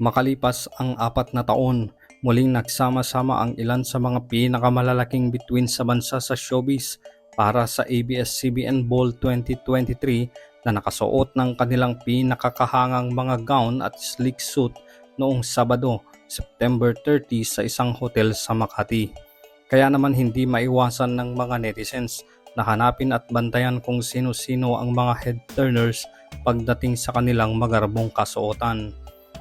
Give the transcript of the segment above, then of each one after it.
Makalipas ang 4 na taon, muling nagsama-sama ang ilan sa mga pinakamalalaking bituin sa bansa sa showbiz para sa ABS-CBN Ball 2023 na nakasuot ng kanilang pinakakahangang mga gown at sleek suit noong Sabado, September 30 sa isang hotel sa Makati. Kaya naman hindi maiwasan ng mga netizens na hanapin at bantayan kung sino-sino ang mga head turners pagdating sa kanilang magarbong kasuotan.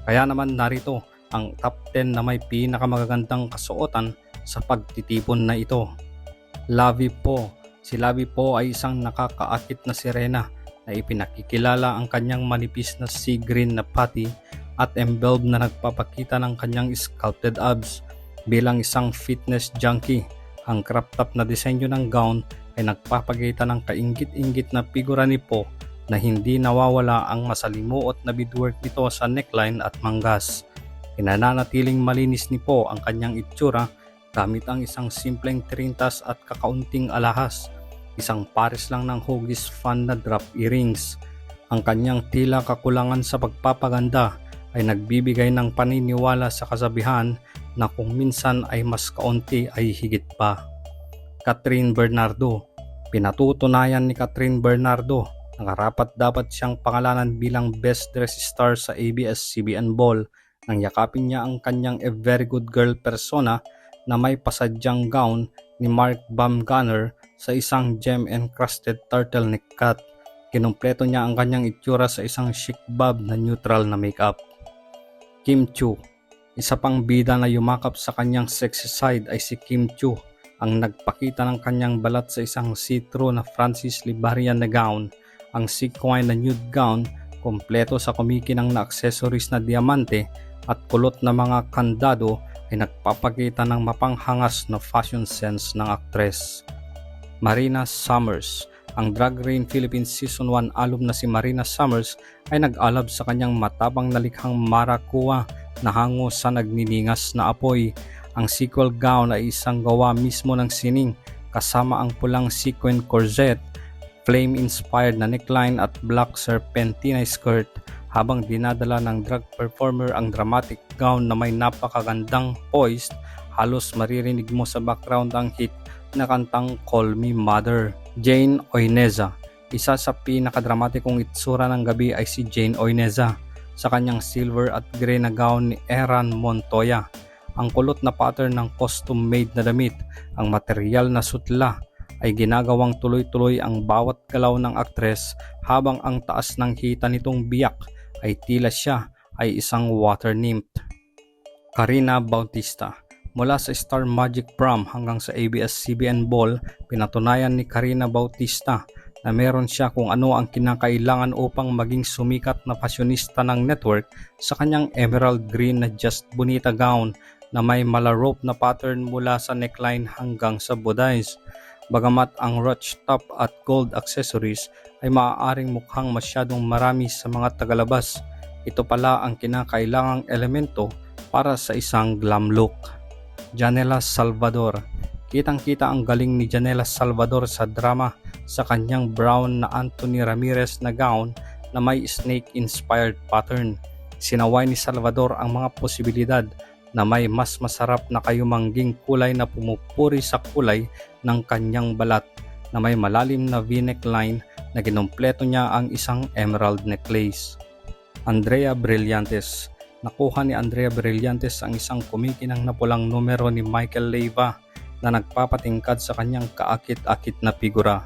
Kaya naman narito ang top 10 na may pinakamagagandang kasuotan sa pagtitipon na ito. Lavi Po. Si Lavi Po ay isang nakakaakit na sirena na ipinakikilala ang kanyang manipis na sea green na patty at embelled na nagpapakita ng kanyang sculpted abs. Bilang isang fitness junkie, ang crop top na disenyo ng gown ay nagpapakita ng kainggit-inggit na figura ni Po na hindi nawawala ang masalimuot na beadwork nito sa neckline at manggas. Pinananatiling malinis ni Po ang kanyang itsura gamit ang isang simpleng trintas at kakaunting alahas, isang pares lang ng hugis fan na drop earrings. Ang kanyang tila kakulangan sa pagpapaganda ay nagbibigay ng paniniwala sa kasabihan na kung minsan ay mas kaunti ay higit pa. Catherine Bernardo. Pinatutunayan ni Catherine Bernardo na karapat-dapat siyang pangalanan bilang Best Dressed Star sa ABS-CBN Ball nang yakapin niya ang kanyang A Very Good Girl persona na may pasadyang gown ni Mark Baumgartner sa isang gem-encrusted turtleneck cut. Kinumpleto niya ang kanyang itsura sa isang chic bob na neutral na makeup. Kim Chiu. Isa pang bida na yumakap sa kanyang sexy side ay si Kim Chiu, ang nagpakita ng kanyang balat sa isang see-through na Francis Libarian na gown. Ang sequin na nude gown, kompleto sa kumikinang na accessories na diamante at kulot na mga kandado ay nagpapakita ng mapanghangas na fashion sense ng aktres. Marina Summers. Ang Drag Race Philippines Season 1 alum na si Marina Summers ay nag-alab sa kanyang matabang na likhang marakuwa na hango sa nagniningas na apoy. Ang sequel gown ay isang gawa mismo ng sining kasama ang pulang sequin corset, flame-inspired na neckline at black serpentina skirt, habang dinadala ng drag performer ang dramatic gown na may napakagandang poised. Halos maririnig mo sa background ang hit na kantang Call Me Mother. Jane Oineza. Isa sa pinakadramatikong itsura ng gabi ay si Jane Oineza sa kanyang silver at gray na gown ni Eran Montoya. Ang kulot na pattern ng custom-made na damit, ang material na sutla, ay ginagawang tuloy-tuloy ang bawat galaw ng aktres, habang ang taas ng hita nitong biyak ay tila siya ay isang water nymph. Karina Bautista. Mula sa Star Magic Prom hanggang sa ABS-CBN Ball, pinatunayan ni Karina Bautista na meron siya kung ano ang kinakailangan upang maging sumikat na fashionista ng network sa kanyang emerald green na Just Bonita gown na may mala-rope na pattern mula sa neckline hanggang sa bodice. Bagamat ang ruche top at gold accessories ay maaaring mukhang masyadong marami sa mga tagalabas, ito pala ang kinakailangang elemento para sa isang glam look. Janela Salvador. Kitang-kita ang galing ni Janela Salvador sa drama sa kanyang brown na Anthony Ramirez na gown na may snake-inspired pattern. Sinaway ni Salvador ang mga posibilidad na may mas masarap na kayumangging kulay na pumupuri sa kulay ng kanyang balat na may malalim na V-neck line na ginumpleto niya ang isang emerald necklace. Andrea Brillantes. Nakuha ni Andrea Brillantes ang isang kumikinang na pulang numero ni Michael Leyva na nagpapatingkad sa kanyang kaakit-akit na figura.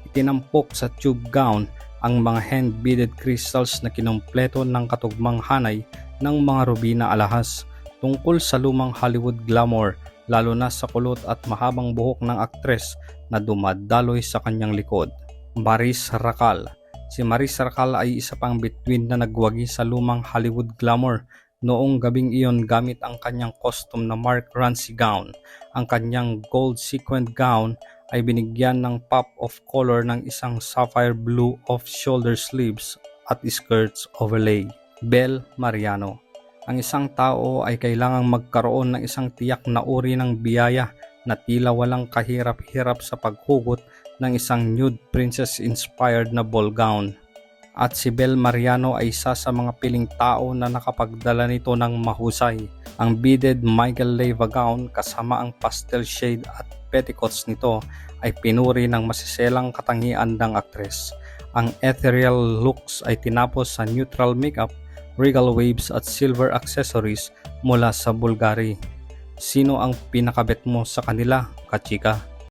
Itinampok sa tube gown ang mga hand-beaded crystals na kinumpleto ng katugmang hanay ng mga ruby na alahas, tungkol sa lumang Hollywood glamour, lalo na sa kulot at mahabang buhok ng aktres na dumadaloy sa kanyang likod. Maris Racal. Si Maris Racal ay isa pang bituin na nagwagi sa lumang Hollywood glamour noong gabing iyon gamit ang kanyang costume na Mark Rancy gown. Ang kanyang gold sequined gown ay binigyan ng pop of color ng isang sapphire blue off-shoulder sleeves at skirts overlay. Belle Mariano. Ang isang tao ay kailangang magkaroon ng isang tiyak na uri ng biyaya na tila walang kahirap-hirap sa paghugot ng isang nude princess-inspired na ball gown. At si Bel Mariano ay isa sa mga piling tao na nakapagdala nito ng mahusay. Ang beaded Michael Leva gown kasama ang pastel shade at petticoats nito ay pinuri ng masiselang katangian ng aktres. Ang ethereal looks ay tinapos sa neutral makeup, regal waves at silver accessories mula sa Bulgari. Sino ang pinakabet mo sa kanila, kachika?